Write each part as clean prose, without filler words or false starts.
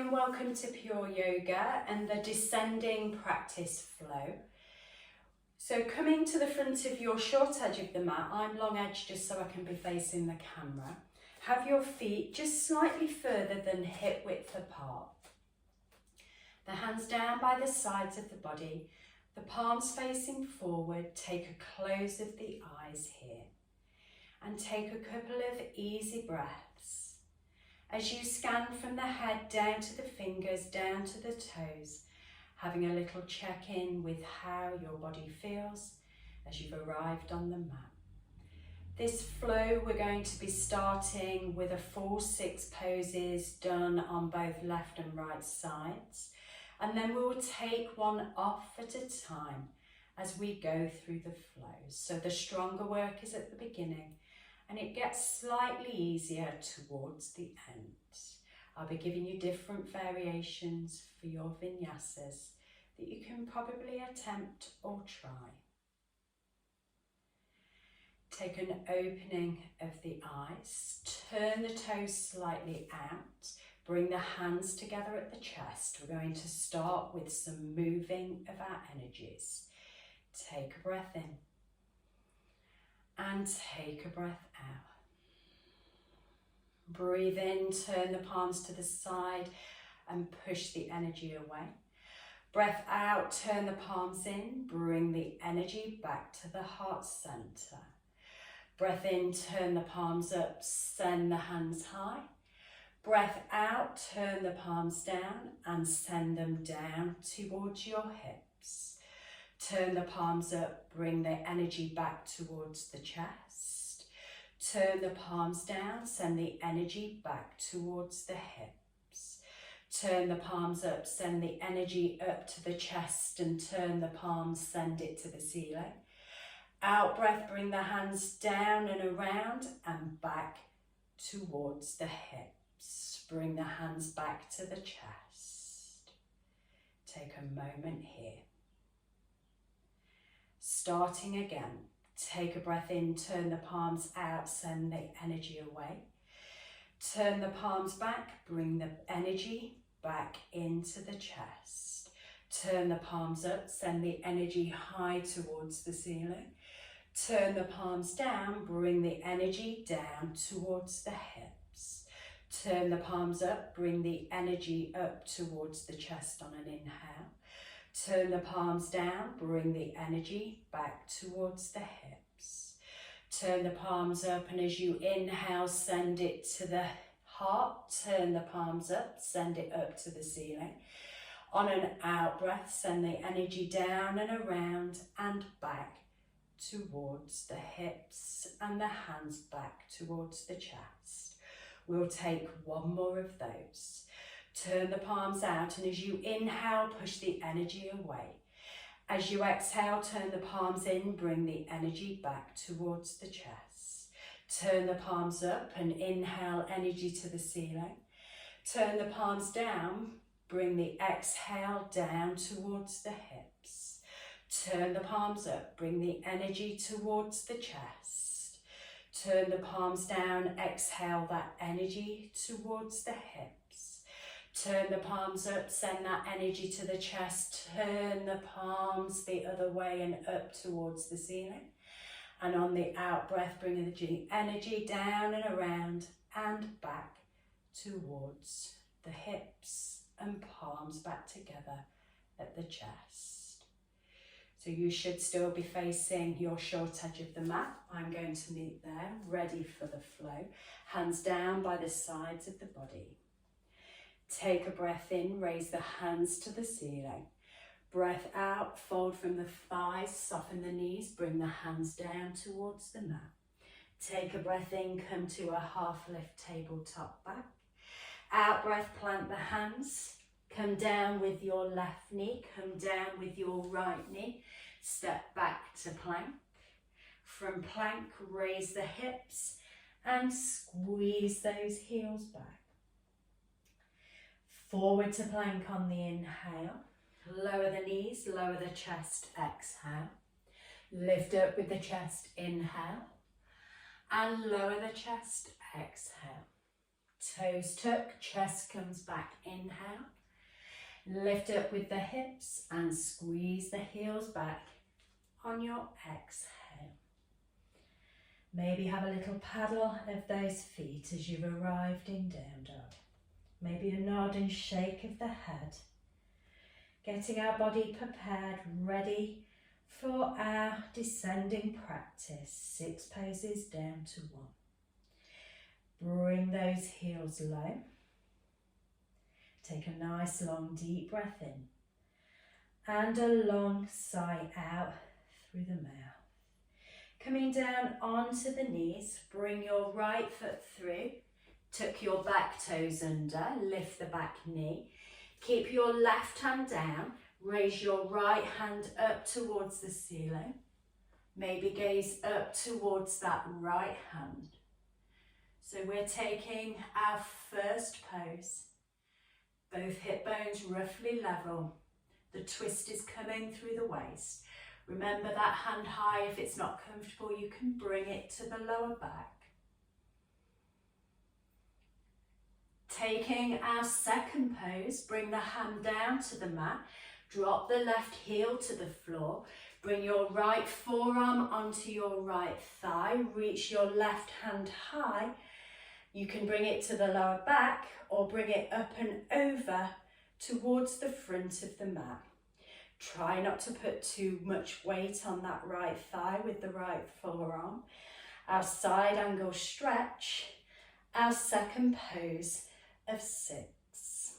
and welcome to Pure Yoga and the descending practice flow. So coming to the front of your short edge of the mat, I'm long edge just so I can be facing the camera. Have your feet just slightly further than hip width apart. The hands down by the sides of the body, the palms facing forward. Take a close of the eyes here and take a couple of easy breaths. As you scan from the head down to the fingers, down to the toes, having a little check-in with how your body feels as you've arrived on the mat. This flow, we're going to be starting with a full 6 poses done on both left and right sides. And then we will take one off at a time as we go through the flows. So the stronger work is at the beginning and it gets slightly easier towards the end. I'll be giving you different variations for your vinyasas that you can probably attempt or try. Take an opening of the eyes, turn the toes slightly out, bring the hands together at the chest. We're going to start with some moving of our energies. Take a breath in and take a breath out. Breathe in, turn the palms to the side and push the energy away. Breath out, turn the palms in, bring the energy back to the heart center. Breath in, turn the palms up, send the hands high. Breath out, turn the palms down and send them down towards your hips. Turn the palms up, bring the energy back towards the chest. Turn the palms down, send the energy back towards the hips. Turn the palms up, send the energy up to the chest and turn the palms, send it to the ceiling. Out breath, bring the hands down and around and back towards the hips. Bring the hands back to the chest. Take a moment here. Starting again, take a breath in, turn the palms out, send the energy away. Turn the palms back, bring the energy back into the chest. Turn the palms up, send the energy high towards the ceiling. Turn the palms down, bring the energy down towards the hips. Turn the palms up, bring the energy up towards the chest on an inhale. Turn the palms down, bring the energy back towards the hips. Turn the palms up and as you inhale, send it to the heart. Turn the palms up, send it up to the ceiling. On an out breath, send the energy down and around and back towards the hips and the hands back towards the chest. We'll take one more of those. Turn the palms out and as you inhale, push the energy away. As you exhale, turn the palms in, bring the energy back towards the chest. Turn the palms up and inhale energy to the ceiling. Turn the palms down, bring the exhale down towards the hips. Turn the palms up, bring the energy towards the chest. Turn the palms down, exhale that energy towards the hips. Turn the palms up, send that energy to the chest. Turn the palms the other way and up towards the ceiling. And on the out breath, bring the energy down and around and back towards the hips and palms back together at the chest. So you should still be facing your short edge of the mat. I'm going to meet there, ready for the flow. Hands down by the sides of the body. Take a breath in, raise the hands to the ceiling. Breath out, fold from the thighs, soften the knees, bring the hands down towards the mat. Take a breath in, come to a half lift tabletop back. Out breath, plant the hands. Come down with your left knee, come down with your right knee. Step back to plank. From plank, raise the hips and squeeze those heels back. Forward to plank on the inhale. Lower the knees, lower the chest, exhale. Lift up with the chest, inhale. And lower the chest, exhale. toes tuck, chest comes back, inhale. Lift up with the hips and squeeze the heels back on your exhale. Maybe have a little paddle of those feet as you've arrived in down dog. Maybe a nod and shake of the head. Getting our body prepared, ready for our descending practice. 6 poses down to 1. Bring those heels low. Take a nice long deep breath in and a long sigh out through the mouth. Coming down onto the knees, bring your right foot through, tuck your back toes under, lift the back knee. Keep your left hand down, raise your right hand up towards the ceiling. Maybe gaze up towards that right hand. So we're taking our first pose. Both hip bones roughly level. The twist is coming through the waist. Remember that hand high. If it's not comfortable, you can bring it to the lower back. Taking our second pose, bring the hand down to the mat. Drop the left heel to the floor. Bring your right forearm onto your right thigh. Reach your left hand high. You can bring it to the lower back or bring it up and over towards the front of the mat. Try not to put too much weight on that right thigh with the right forearm. Our side angle stretch, our second pose of 6.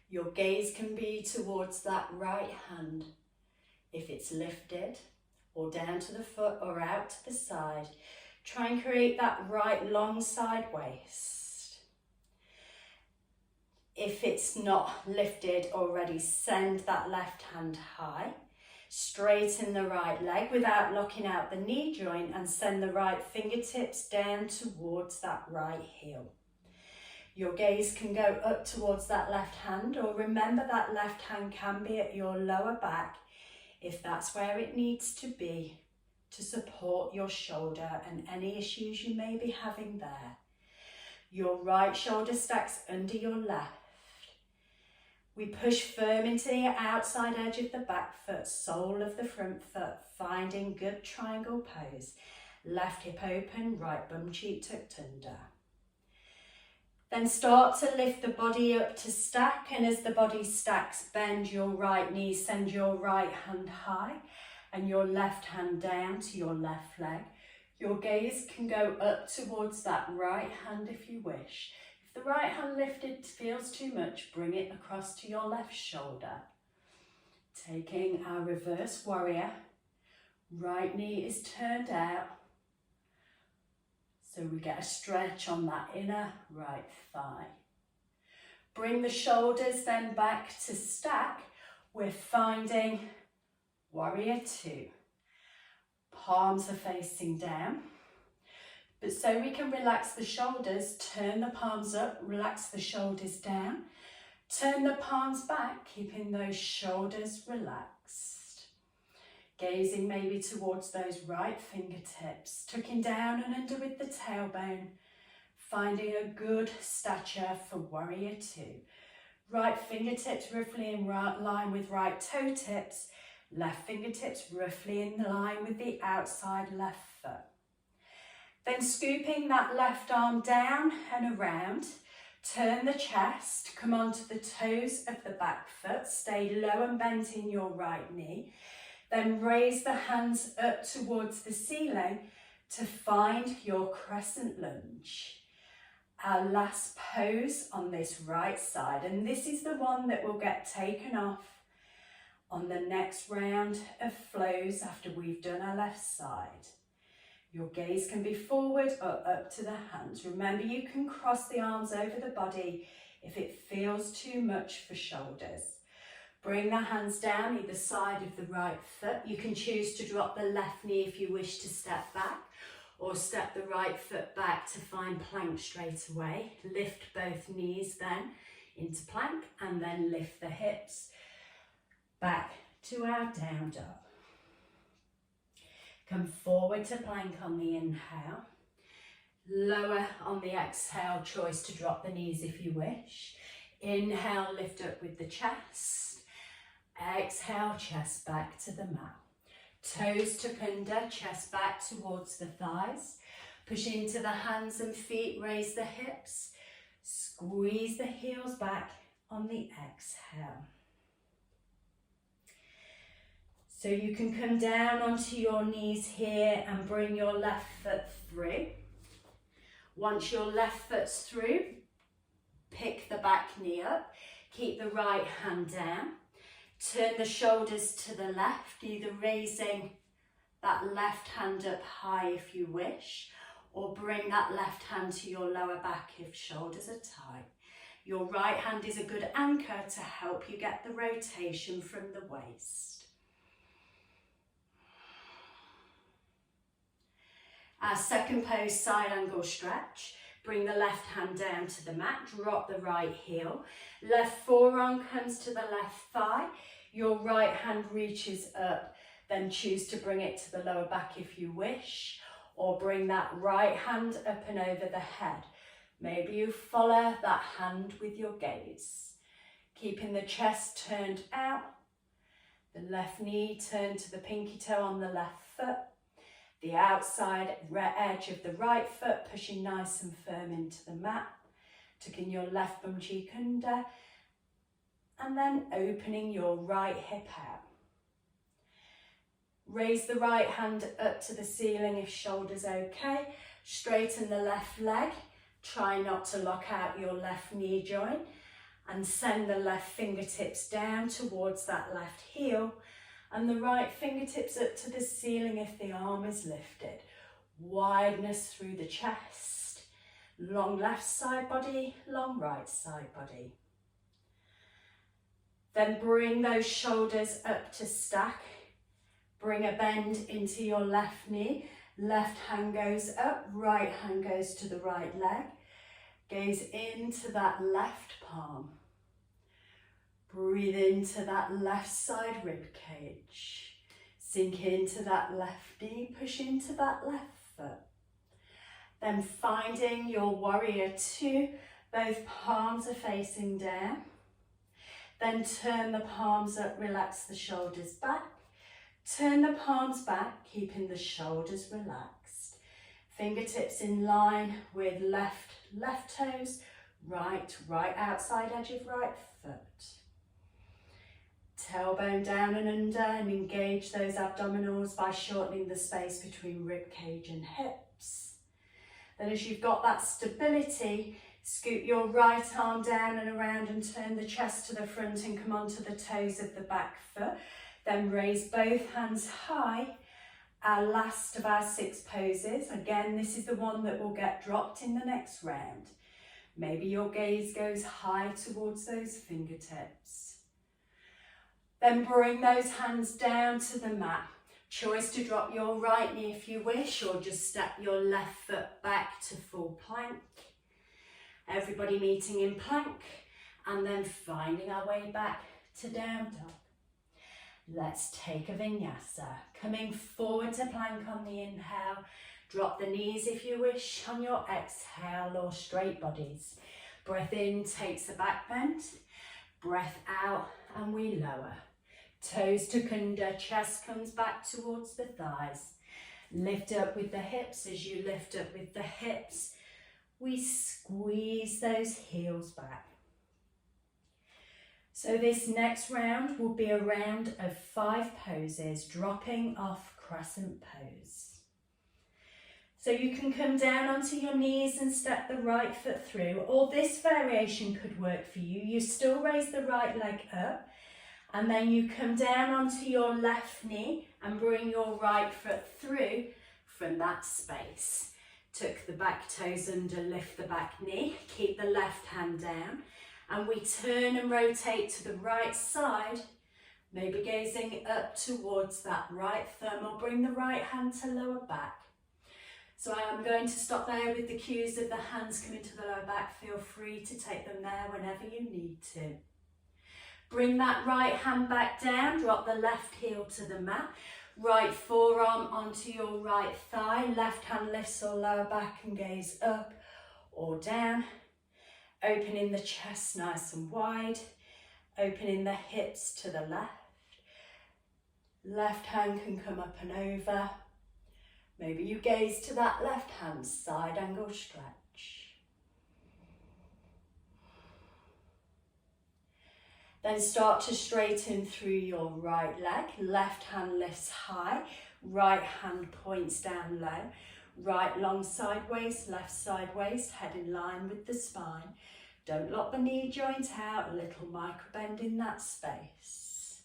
Your gaze can be towards that right hand. If it's lifted or down to the foot or out to the side, try and create that right long side waist. If it's not lifted already, send that left hand high. Straighten the right leg without locking out the knee joint and send the right fingertips down towards that right heel. Your gaze can go up towards that left hand, or remember that left hand can be at your lower back if that's where it needs to be to support your shoulder and any issues you may be having there. Your right shoulder stacks under your left. We push firm into the outside edge of the back foot, sole of the front foot, finding good triangle pose. Left hip open, right bum cheek tucked under. Then start to lift the body up to stack, and as the body stacks, bend your right knee, send your right hand high and your left hand down to your left leg. Your gaze can go up towards that right hand if you wish. If the right hand lifted feels too much, bring it across to your left shoulder. Taking our reverse warrior, right knee is turned out. So we get a stretch on that inner right thigh. Bring the shoulders then back to stack. We're finding warrior 2. Palms are facing down. But so we can relax the shoulders, turn the palms up, relax the shoulders down. Turn the palms back, keeping those shoulders relaxed. Gazing maybe towards those right fingertips, tucking down and under with the tailbone, finding a good stature for warrior 2. Right fingertips roughly in line with right toe tips, left fingertips roughly in line with the outside left foot. Then scooping that left arm down and around, turn the chest, come onto the toes of the back foot, stay low and bent in your right knee. Then raise the hands up towards the ceiling to find your crescent lunge. Our last pose on this right side, and this is the one that will get taken off on the next round of flows after we've done our left side. Your gaze can be forward or up to the hands. Remember, you can cross the arms over the body if it feels too much for shoulders. Bring the hands down either side of the right foot. You can choose to drop the left knee if you wish to step back, or step the right foot back to find plank straight away. Lift both knees then into plank, and then lift the hips back to our down dog. Come forward to plank on the inhale. Lower on the exhale, choice to drop the knees if you wish. Inhale, lift up with the chest. Exhale, chest back to the mat. Toes tuck under, chest back towards the thighs. Push into the hands and feet, raise the hips. Squeeze the heels back on the exhale. So you can come down onto your knees here and bring your left foot through. Once your left foot's through, pick the back knee up. Keep the right hand down. Turn the shoulders to the left, either raising that left hand up high if you wish, or bring that left hand to your lower back if shoulders are tight. Your right hand is a good anchor to help you get the rotation from the waist. Our second pose, side angle stretch. Bring the left hand down to the mat, drop the right heel. Left forearm comes to the left thigh. Your right hand reaches up, then choose to bring it to the lower back if you wish, or bring that right hand up and over the head. Maybe you follow that hand with your gaze. Keeping the chest turned out, the left knee turned to the pinky toe on the left foot, the outside edge of the right foot pushing nice and firm into the mat, tucking your left bum cheek under, and then opening your right hip out. Raise the right hand up to the ceiling if shoulders okay. Straighten the left leg. Try not to lock out your left knee joint, and send the left fingertips down towards that left heel, and the right fingertips up to the ceiling if the arm is lifted. Wideness through the chest. Long left side body, long right side body. Then bring those shoulders up to stack. Bring a bend into your left knee. Left hand goes up, right hand goes to the right leg. Gaze into that left palm. Breathe into that left side rib cage. Sink into that left knee, push into that left foot. Then finding your warrior two, both palms are facing down. Then turn the palms up, relax the shoulders back. Turn the palms back, keeping the shoulders relaxed. Fingertips in line with left toes, right outside edge of right foot. Tailbone down and under, and engage those abdominals by shortening the space between rib cage and hips. Then as you've got that stability, scoot your right arm down and around and turn the chest to the front and come onto the toes of the back foot. Then raise both hands high. Our last of our 6 poses. Again, this is the one that will get dropped in the next round. Maybe your gaze goes high towards those fingertips. Then bring those hands down to the mat. Choice to drop your right knee if you wish, or just step your left foot back to full plank. Everybody meeting in plank, and then finding our way back to down dog. Let's take a vinyasa. Coming forward to plank on the inhale. Drop the knees if you wish on your exhale, or straight bodies. Breath in takes a back bend. Breath out and we lower. Toes tuck under, chest comes back towards the thighs. Lift up with the hips. As you lift up with the hips, we squeeze those heels back. So this next round will be a round of 5 poses, dropping off crescent pose. So you can come down onto your knees and step the right foot through, or this variation could work for you. You still raise the right leg up, and then you come down onto your left knee and bring your right foot through from that space. Tuck the back toes under, lift the back knee, keep the left hand down, and we turn and rotate to the right side, maybe gazing up towards that right thumb, or bring the right hand to lower back. So I am going to stop there with the cues of the hands coming to the lower back. Feel free to take them there whenever you need to. Bring that right hand back down, drop the left heel to the mat. Right forearm onto your right thigh, left hand lifts or lower back and gaze up or down. Opening the chest nice and wide, opening the hips to the left. Left hand can come up and over. Maybe you gaze to that left hand, side angle stretch. Then start to straighten through your right leg. Left hand lifts high, right hand points down low. Right long sideways, left sideways, head in line with the spine. Don't lock the knee joint out, a little micro bend in that space.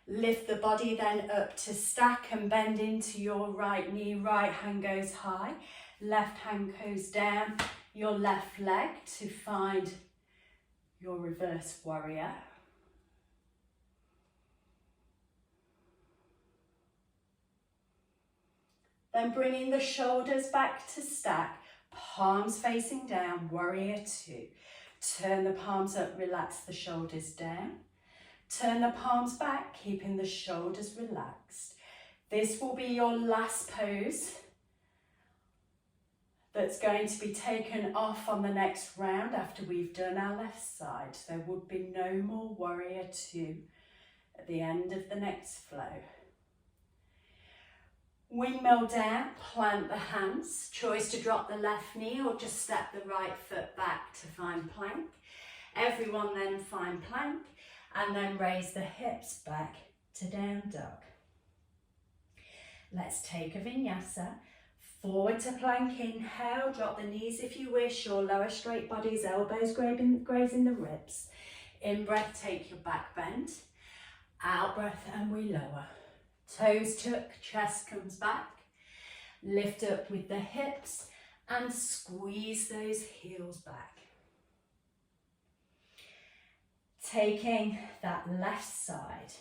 Lift the body then up to stack and bend into your right knee. Right hand goes high, left hand goes down your left leg to find your reverse warrior. Then bringing the shoulders back to stack, palms facing down, warrior two. Turn the palms up, relax the shoulders down. Turn the palms back, keeping the shoulders relaxed. This will be your last pose that's going to be taken off on the next round after we've done our left side. There would be no more warrior two at the end of the next flow. Windmill down, plant the hands. Choice to drop the left knee or just step the right foot back to find plank. Everyone then find plank and then raise the hips back to down dog. Let's take a vinyasa. Forward to plank, inhale, drop the knees if you wish, or lower straight bodies, elbows grazing the ribs. In breath, take your back bend. Out breath and we lower. Toes tuck, chest comes back. Lift up with the hips and squeeze those heels back. Taking that left side,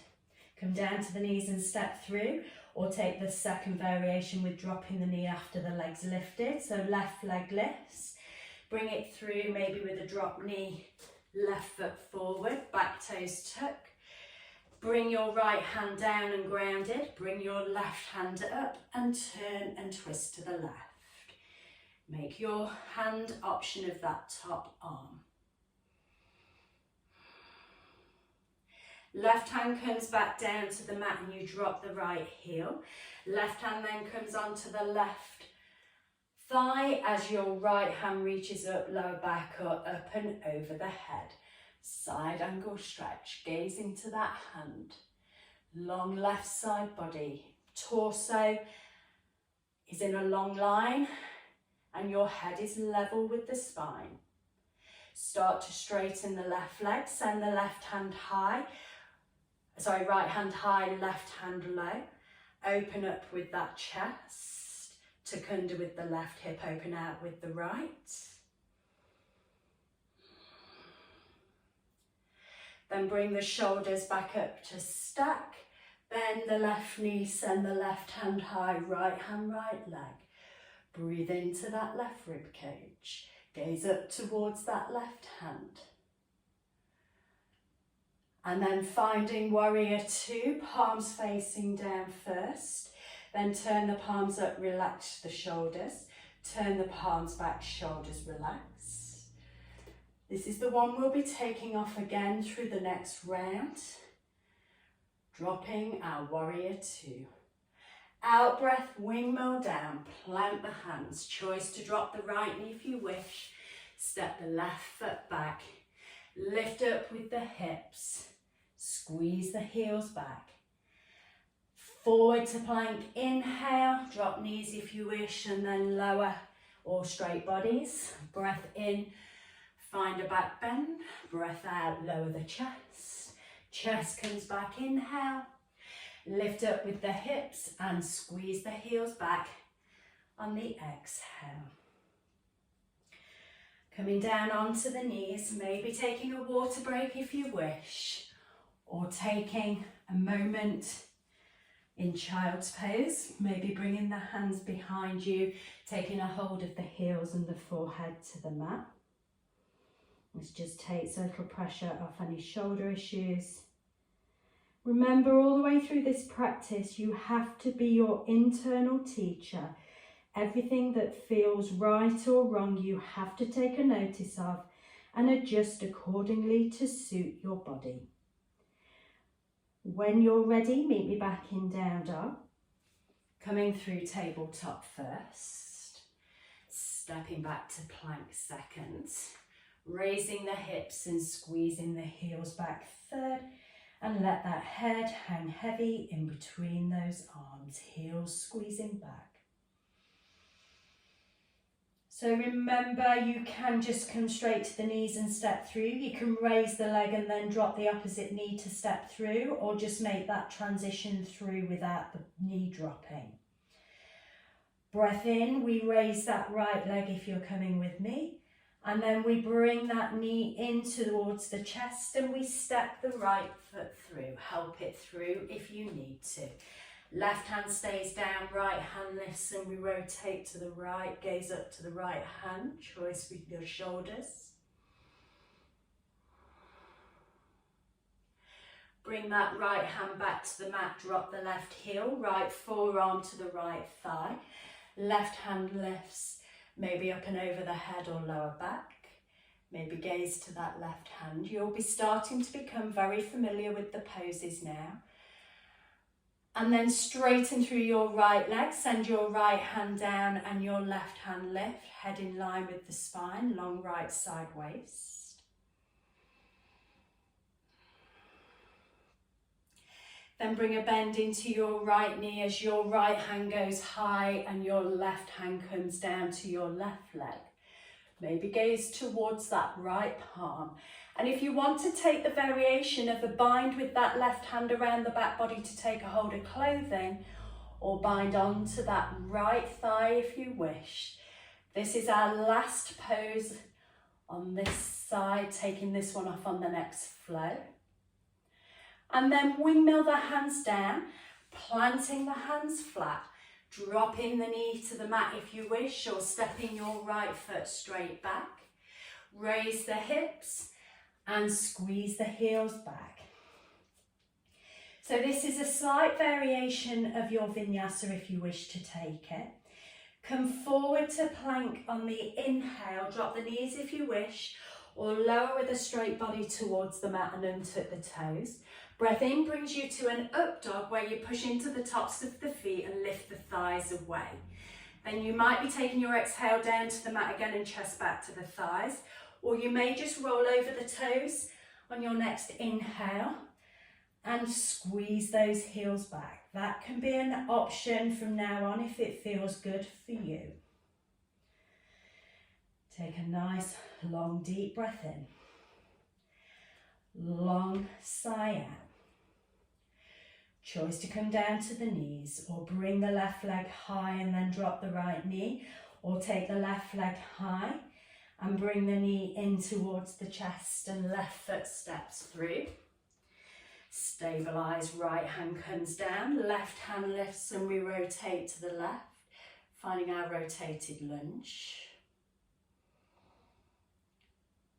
come down to the knees and step through, or take the second variation with dropping the knee after the legs lifted. So left leg lifts, bring it through maybe with a drop knee, left foot forward, back toes tuck. Bring your right hand down and ground it. Bring your left hand up and turn and twist to the left. Make your hand option of that top arm. Left hand comes back down to the mat and you drop the right heel. Left hand then comes onto the left thigh as your right hand reaches up, lower back or up and over the head. Side angle stretch, gaze into that hand. Long left side body. Torso is in a long line and your head is level with the spine. Start to straighten the left leg, send the left hand high. Right hand high, left hand low. Open up with that chest. Tuck under with the left hip, open out with the right. Then bring the shoulders back up to stack. Bend the left knee, send the left hand high, right hand, right leg. Breathe into that left rib cage. Gaze up towards that left hand. And then finding warrior two, palms facing down first. Then turn the palms up, relax the shoulders. Turn the palms back, shoulders relax. This is the one we'll be taking off again through the next round. Dropping our warrior two. Out breath, windmill down, plant the hands. Choice to drop the right knee if you wish. Step the left foot back. Lift up with the hips. Squeeze the heels back. Forward to plank, inhale, drop knees if you wish, and then lower or straight bodies. Breath in, find a back bend. Breath out, lower the chest. Chest comes back, inhale. Lift up with the hips and squeeze the heels back on the exhale. Coming down onto the knees, maybe taking a water break if you wish, or taking a moment in child's pose, maybe bringing the hands behind you, taking a hold of the heels and the forehead to the mat. This just takes a little pressure off any shoulder issues. Remember, all the way through this practice, you have to be your internal teacher. Everything that feels right or wrong, you have to take a notice of and adjust accordingly to suit your body. When you're ready, meet me back in down dog. Coming through tabletop first, stepping back to plank second, raising the hips and squeezing the heels back third, and let that head hang heavy in between those arms, heels squeezing back. So remember, you can just come straight to the knees and step through. You can raise the leg and then drop the opposite knee to step through, or just make that transition through without the knee dropping. Breath in, we raise that right leg if you're coming with me. And then we bring that knee in towards the chest and we step the right foot through. Help it through if you need to. Left hand stays down, right hand lifts and we rotate to the right, gaze up to the right hand, choice with your shoulders. Bring that right hand back to the mat, drop the left heel, right forearm to the right thigh. Left hand lifts, maybe up and over the head or lower back. Maybe gaze to that left hand. You'll be starting to become very familiar with the poses now. And then straighten through your right leg, send your right hand down and your left hand lift, head in line with the spine, long right side waist. Then bring a bend into your right knee as your right hand goes high and your left hand comes down to your left leg. Maybe gaze towards that right palm. And if you want to take the variation of a bind with that left hand around the back body to take a hold of clothing, or bind onto that right thigh if you wish. This is our last pose on this side, taking this one off on the next flow. And then windmill the hands down, planting the hands flat, dropping the knee to the mat if you wish, or stepping your right foot straight back. Raise the hips and squeeze the heels back. So this is a slight variation of your vinyasa if you wish to take it. Come forward to plank on the inhale, drop the knees if you wish, or lower with a straight body towards the mat and untuck the toes. Breath in brings you to an up dog where you push into the tops of the feet and lift the thighs away. Then you might be taking your exhale down to the mat again and chest back to the thighs, or you may just roll over the toes on your next inhale and squeeze those heels back. That can be an option from now on if it feels good for you. Take a nice long deep breath in. Long sigh out. Choice to come down to the knees or bring the left leg high and then drop the right knee, or take the left leg high and bring the knee in towards the chest and left foot steps through. Stabilize, right hand comes down, left hand lifts and we rotate to the left, finding our rotated lunge.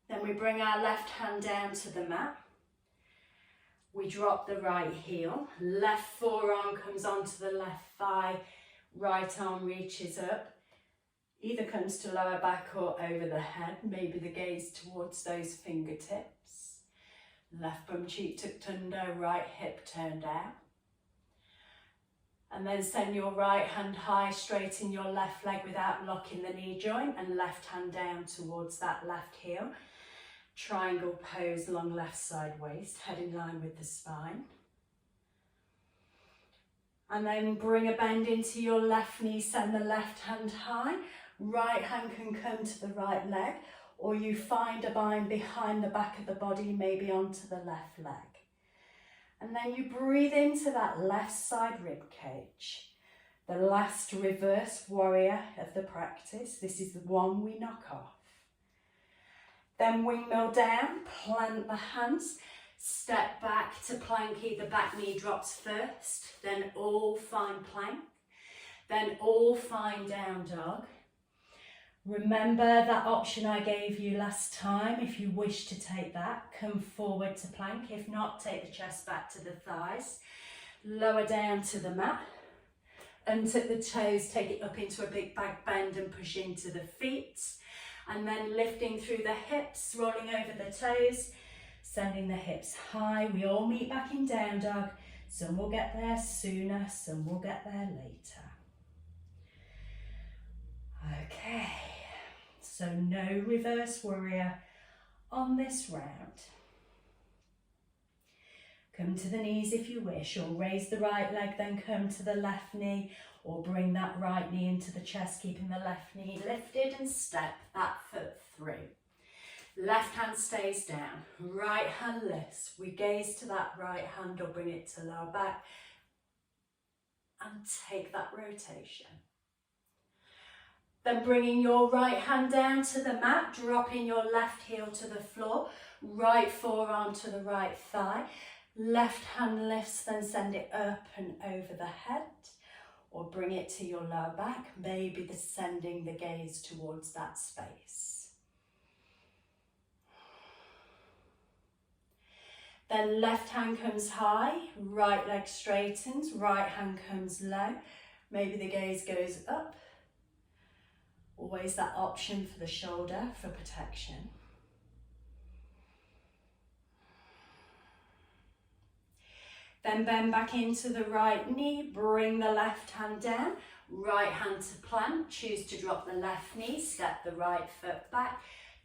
Then we bring our left hand down to the mat. We drop the right heel, left forearm comes onto the left thigh, right arm reaches up. Either comes to lower back or over the head, maybe the gaze towards those fingertips. Left bum cheek tucked under, right hip turned out. And then send your right hand high, straighten your left leg without locking the knee joint, and left hand down towards that left heel. Triangle pose, long left side waist, head in line with the spine. And then bring a bend into your left knee, send the left hand high. Right hand can come to the right leg, or you find a bind behind the back of the body, maybe onto the left leg. And then you breathe into that left side rib cage. The last reverse warrior of the practice. This is the one we knock off. Then windmill down, plant the hands, step back to plank, either back knee drops first, then all find plank, then all find down dog. Remember that option I gave you last time. If you wish to take that, come forward to plank. If not, take the chest back to the thighs. Lower down to the mat. Untuck the toes, take it up into a big back bend and push into the feet. And then lifting through the hips, rolling over the toes, sending the hips high. We all meet back in down dog. Some will get there sooner, some will get there later. Okay, so no reverse warrior on this round. Come to the knees if you wish, or raise the right leg, then come to the left knee, or bring that right knee into the chest, keeping the left knee lifted, and step that foot through. Left hand stays down, right hand lifts. We gaze to that right hand or bring it to lower back and take that rotation. Then bringing your right hand down to the mat, dropping your left heel to the floor, right forearm to the right thigh. Left hand lifts, then send it up and over the head, or bring it to your lower back, maybe sending the gaze towards that space. Then left hand comes high, right leg straightens, right hand comes low, maybe the gaze goes up. Always that option for the shoulder for protection. Then bend back into the right knee, bring the left hand down, right hand to plank, choose to drop the left knee, step the right foot back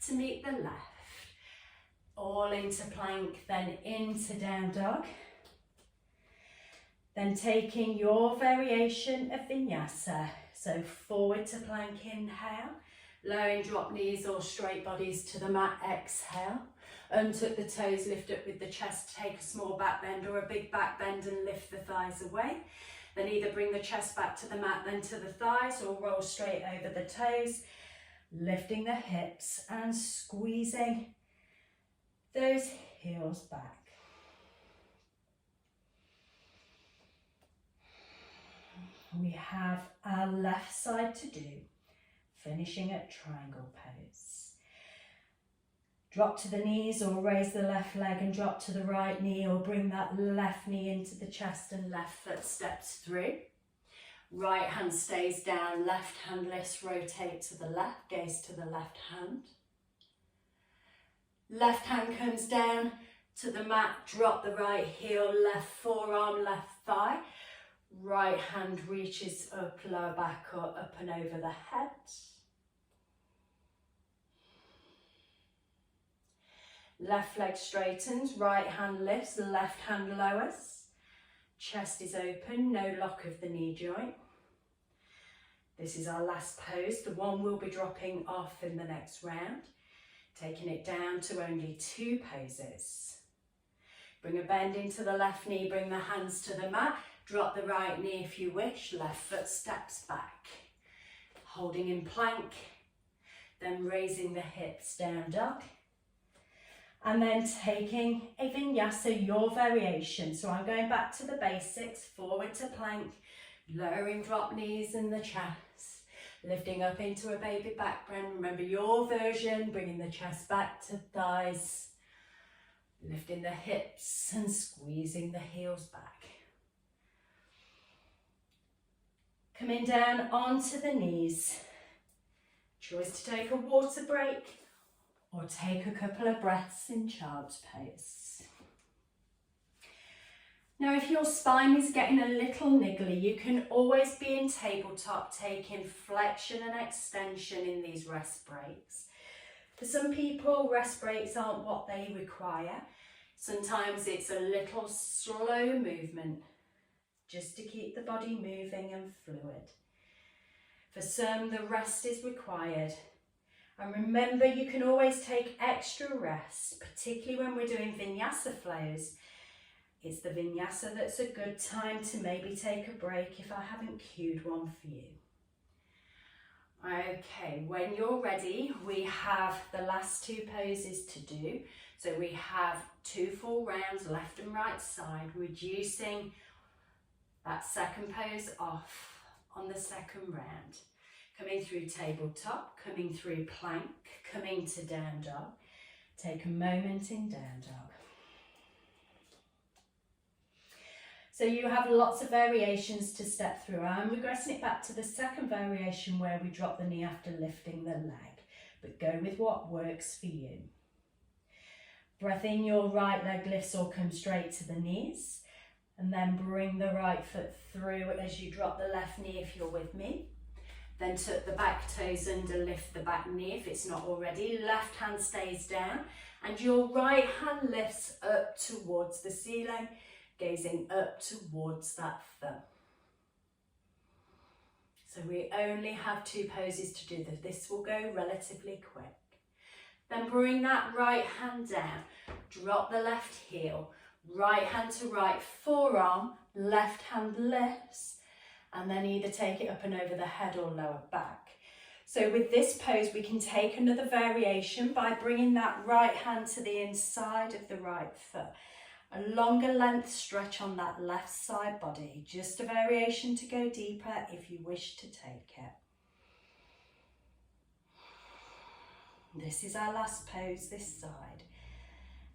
to meet the left. All into plank, then into down dog. Then taking your variation of vinyasa, so forward to plank, inhale, lowering drop knees or straight bodies to the mat, exhale. Untuck the toes, lift up with the chest, take a small back bend or a big back bend and lift the thighs away. Then either bring the chest back to the mat, then to the thighs, or roll straight over the toes, lifting the hips and squeezing those heels back. We have our left side to do, finishing at triangle pose. Drop to the knees or raise the left leg and drop to the right knee, or bring that left knee into the chest and left foot steps through. Right hand stays down, left hand lifts, rotate to the left, gaze to the left hand. Left hand comes down to the mat, drop the right heel, left forearm, left thigh. Right hand reaches up, lower back or up and over the head. Left leg straightens, right hand lifts, left hand lowers. Chest is open, no lock of the knee joint. This is our last pose, the one we'll be dropping off in the next round. Taking it down to only 2 poses. Bring a bend into the left knee, bring the hands to the mat, drop the right knee if you wish, left foot steps back. Holding in plank, then raising the hips, down dog. And then taking a vinyasa, your variation. So I'm going back to the basics, forward to plank, lowering drop knees in the chest, lifting up into a baby back bend. Remember your version, bringing the chest back to thighs, lifting the hips and squeezing the heels back. Coming down onto the knees. Choice to take a water break or take a couple of breaths in child's pose. Now, if your spine is getting a little niggly, you can always be in tabletop, taking flexion and extension in these rest breaks. For some people, rest breaks aren't what they require. Sometimes it's a little slow movement, just to keep the body moving and fluid. For some, the rest is required. And remember, you can always take extra rest, particularly when we're doing vinyasa flows. It's the vinyasa that's a good time to maybe take a break if I haven't cued one for you. Okay, when you're ready, we have the last 2 poses to do. So we have 2 full rounds, left and right side, reducing that second pose off on the second round. Coming through tabletop, coming through plank, coming to down dog. Take a moment in down dog. So you have lots of variations to step through. I'm regressing it back to the second variation where we drop the knee after lifting the leg, but go with what works for you. Breath in, your right leg lifts or comes straight to the knees, and then bring the right foot through as you drop the left knee if you're with me. Then tuck the back toes under, lift the back knee if it's not already. Left hand stays down and your right hand lifts up towards the ceiling, gazing up towards that thumb. So we only have 2 poses to do this. This will go relatively quick. Then bring that right hand down, drop the left heel, right hand to right forearm, left hand lifts, and then either take it up and over the head or lower back. So with this pose, we can take another variation by bringing that right hand to the inside of the right foot. A longer length stretch on that left side body. Just a variation to go deeper if you wish to take it. This is our last pose this side,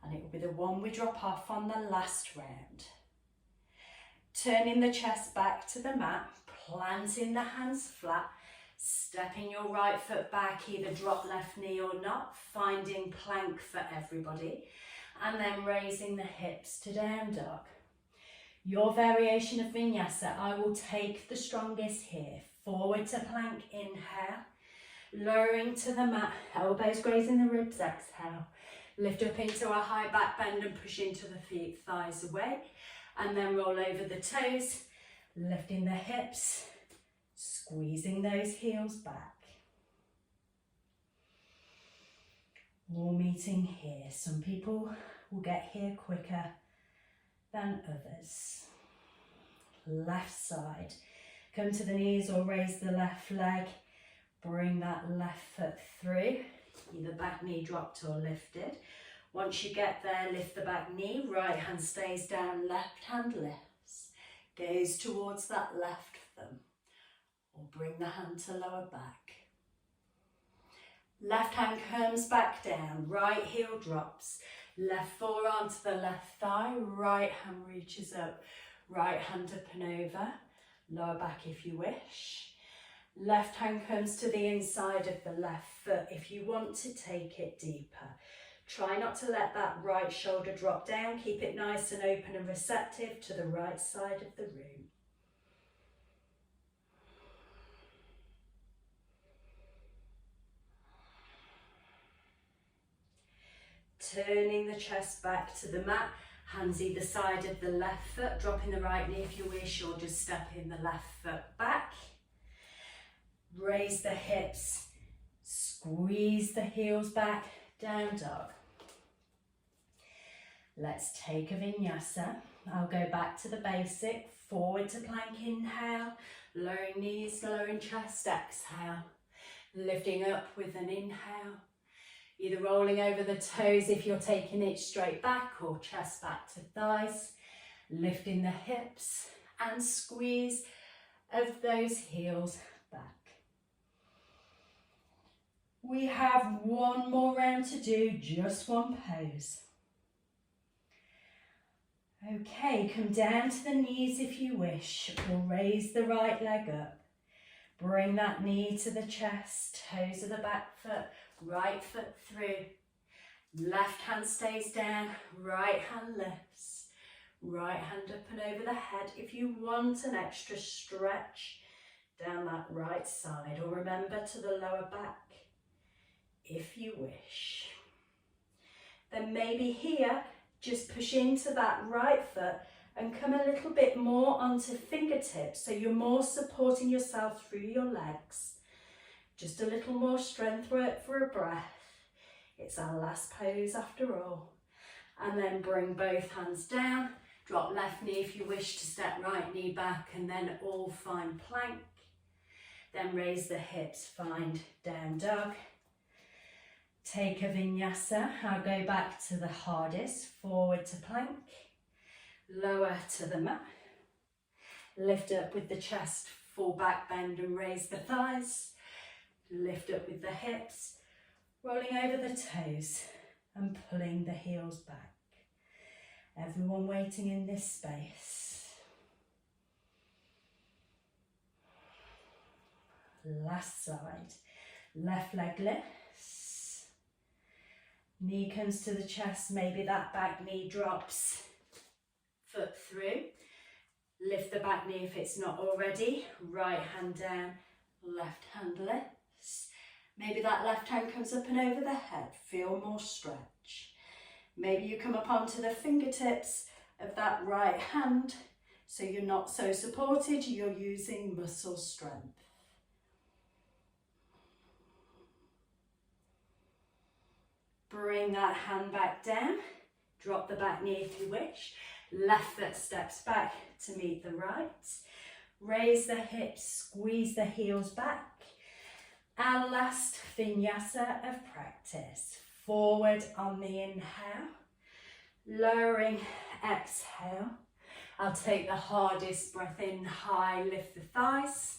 and it will be the one we drop off on the last round. Turning the chest back to the mat, planting the hands flat, stepping your right foot back, either drop left knee or not, finding plank for everybody, and then raising the hips to down dog. Your variation of vinyasa, I will take the strongest here. Forward to plank, inhale, lowering to the mat, elbows grazing the ribs, exhale. Lift up into a high back bend and push into the feet, thighs away. And then roll over the toes, lifting the hips, squeezing those heels back. All meeting here. Some people will get here quicker than others. Left side. Come to the knees or raise the left leg. Bring that left foot through, either back knee dropped or lifted. Once you get there, lift the back knee, right hand stays down, left hand lifts, goes towards that left thumb, or bring the hand to lower back. Left hand comes back down, right heel drops, left forearm to the left thigh, right hand reaches up, right hand up and over, lower back if you wish. Left hand comes to the inside of the left foot if you want to take it deeper. Try not to let that right shoulder drop down. Keep it nice and open and receptive to the right side of the room. Turning the chest back to the mat, hands either side of the left foot, dropping the right knee if you wish, or just stepping the left foot back. Raise the hips, squeeze the heels back, down dog. Let's take a vinyasa. I'll go back to the basic, forward to plank, inhale, lowering knees, lowering chest, exhale. Lifting up with an inhale, either rolling over the toes if you're taking it straight back or chest back to thighs. Lifting the hips and squeeze of those heels back. We have one more round to do, just one pose. Okay, come down to the knees if you wish, or raise the right leg up. Bring that knee to the chest, toes of the back foot, right foot through. Left hand stays down, right hand lifts. Right hand up and over the head. If you want an extra stretch down that right side, or remember to the lower back, if you wish. Then maybe here, just push into that right foot and come a little bit more onto fingertips, so you're more supporting yourself through your legs. Just a little more strength work for a breath. It's our last pose after all. And then bring both hands down, drop left knee if you wish to step right knee back, and then all find plank. Then raise the hips, find down dog. Take a vinyasa. I'll go back to the hardest, forward to plank, lower to the mat. Lift up with the chest, full back bend and raise the thighs. Lift up with the hips, rolling over the toes and pulling the heels back. Everyone waiting in this space. Last side. Left leg lifts. Knee comes to the chest, maybe that back knee drops. Foot through. Lift the back knee if it's not already. Right hand down, left hand lifts. Maybe that left hand comes up and over the head. Feel more stretch. Maybe you come up onto the fingertips of that right hand, so you're not so supported, you're using muscle strength. Bring that hand back down, drop the back knee if you wish. Left foot steps back to meet the right. Raise the hips, squeeze the heels back. Our last vinyasa of practice. Forward on the inhale, lowering exhale. I'll take the hardest breath in, high, lift the thighs.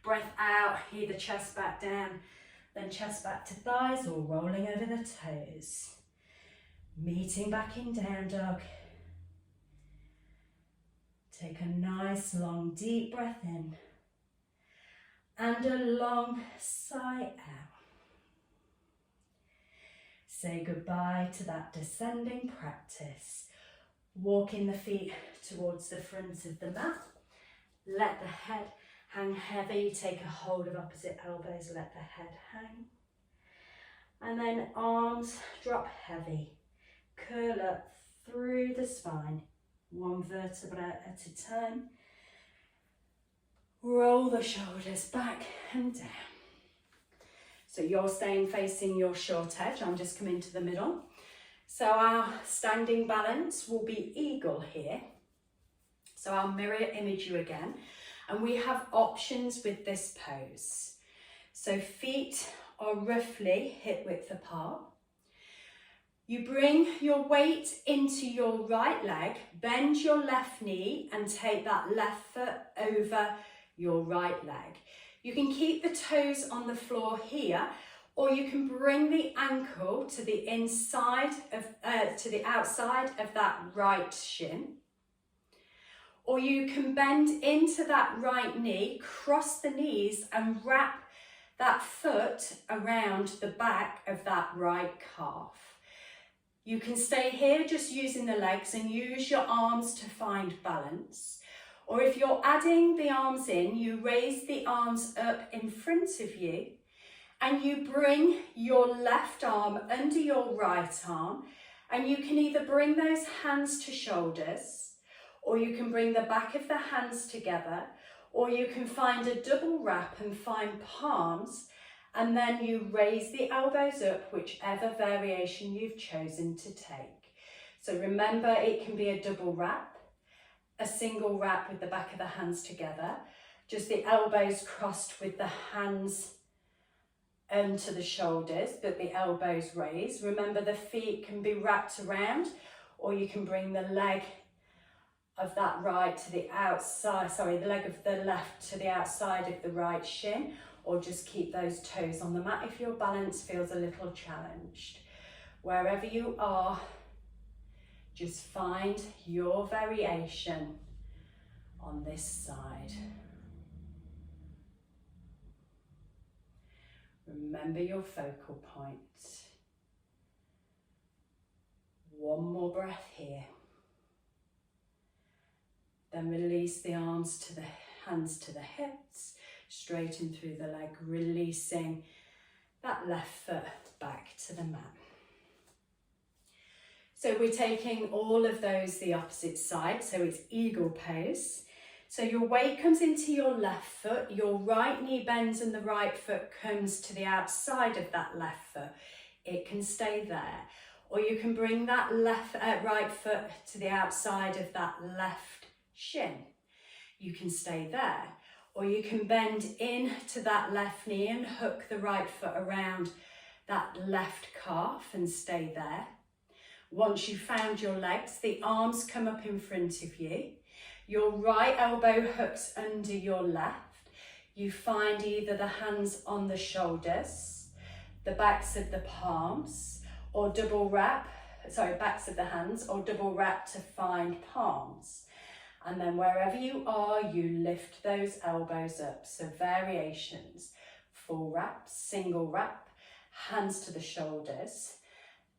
Breath out, either chest back down, then chest back to thighs, or rolling over the toes. Meeting back in down dog. Take a nice long deep breath in and a long sigh out. Say goodbye to that descending practice. Walking the feet towards the front of the mat. Let the head hang heavy. Take a hold of opposite elbows. Let the head hang. And then arms drop heavy. Curl up through the spine. One vertebra at a time. Roll the shoulders back and down. So you're staying facing your short edge. I'm just coming to the middle. So our standing balance will be eagle here. So I'll mirror image you again. And we have options with this pose. So feet are roughly hip width apart. You bring your weight into your right leg, bend your left knee and take that left foot over your right leg. You can keep the toes on the floor here, or you can bring the ankle to the inside of, to the outside of that right shin. Or you can bend into that right knee, cross the knees and wrap that foot around the back of that right calf. You can stay here just using the legs and use your arms to find balance. Or if you're adding the arms in, you raise the arms up in front of you and you bring your left arm under your right arm, and you can either bring those hands to shoulders, or you can bring the back of the hands together, or you can find a double wrap and find palms, and then you raise the elbows up, whichever variation you've chosen to take. So remember, it can be a double wrap, a single wrap with the back of the hands together, just the elbows crossed with the hands to the shoulders, but the elbows raised. Remember, the feet can be wrapped around, or you can bring the leg of that right to the outside, the leg of the left to the outside of the right shin, or just keep those toes on the mat if your balance feels a little challenged. Wherever you are, just find your variation on this side. Remember your focal point. One more breath here. Then release the arms to the hands to the hips, straighten through the leg, releasing that left foot back to the mat. So we're taking all of those the opposite side, so it's eagle pose. So your weight comes into your left foot, your right knee bends and the right foot comes to the outside of that left foot. It can stay there. Or you can bring that right foot to the outside of that left shin. You can stay there. Or you can bend in to that left knee and hook the right foot around that left calf and stay there. Once you've found your legs, the arms come up in front of you. Your right elbow hooks under your left. You find either the hands on the shoulders, the backs of the palms, or backs of the hands, or double wrap to find palms. And then wherever you are, you lift those elbows up. So variations, full wrap, single wrap, hands to the shoulders.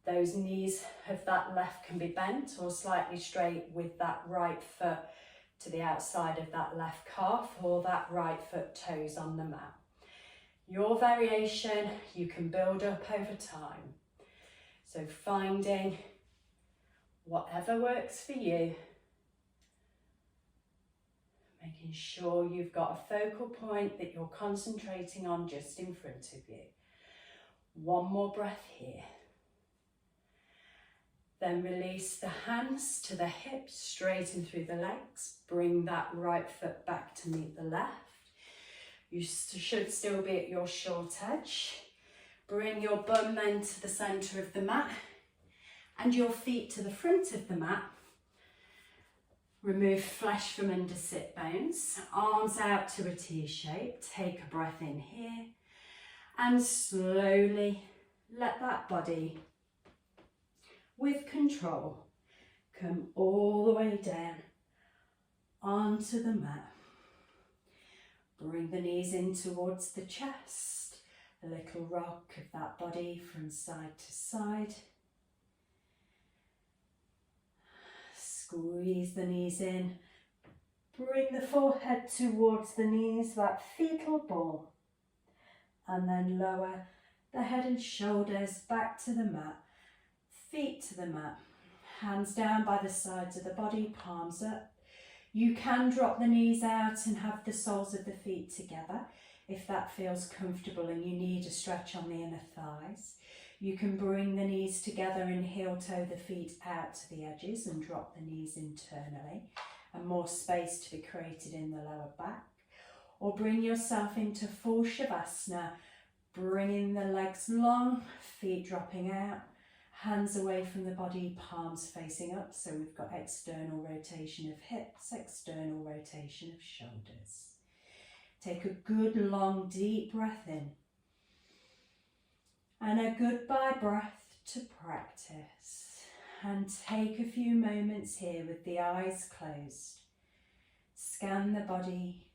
Those knees of that left can be bent or slightly straight with that right foot to the outside of that left calf or that right foot toes on the mat. Your variation you can build up over time. So finding whatever works for you, making sure you've got a focal point that you're concentrating on just in front of you. One more breath here. Then release the hands to the hips, straighten through the legs. Bring that right foot back to meet the left. You should still be at your short edge. Bring your bum then to the centre of the mat and your feet to the front of the mat. Remove flesh from under sit bones, arms out to a T shape. Take a breath in here and slowly let that body, with control, come all the way down onto the mat. Bring the knees in towards the chest, a little rock of that body from side to side. Squeeze the knees in, bring the forehead towards the knees, that fetal ball, and then lower the head and shoulders back to the mat, feet to the mat, hands down by the sides of the body, palms up. You can drop the knees out and have the soles of the feet together if that feels comfortable and you need a stretch on the inner thighs. You can bring the knees together and heel toe the feet out to the edges and drop the knees internally, and more space to be created in the lower back. Or bring yourself into full Shavasana, bringing the legs long, feet dropping out, hands away from the body, palms facing up. So we've got external rotation of hips, external rotation of shoulders. Take a good long deep breath in. And a goodbye breath to practice. And take a few moments here with the eyes closed. Scan the body,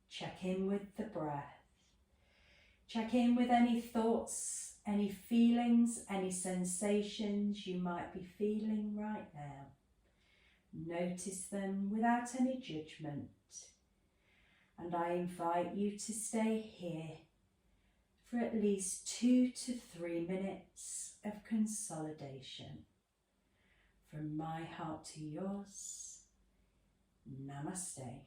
check in with the breath. Check in with any thoughts, any feelings, any sensations you might be feeling right now. Notice them without any judgment. And I invite you to stay here for at least 2 to 3 minutes of consolidation. From my heart to yours, Namaste.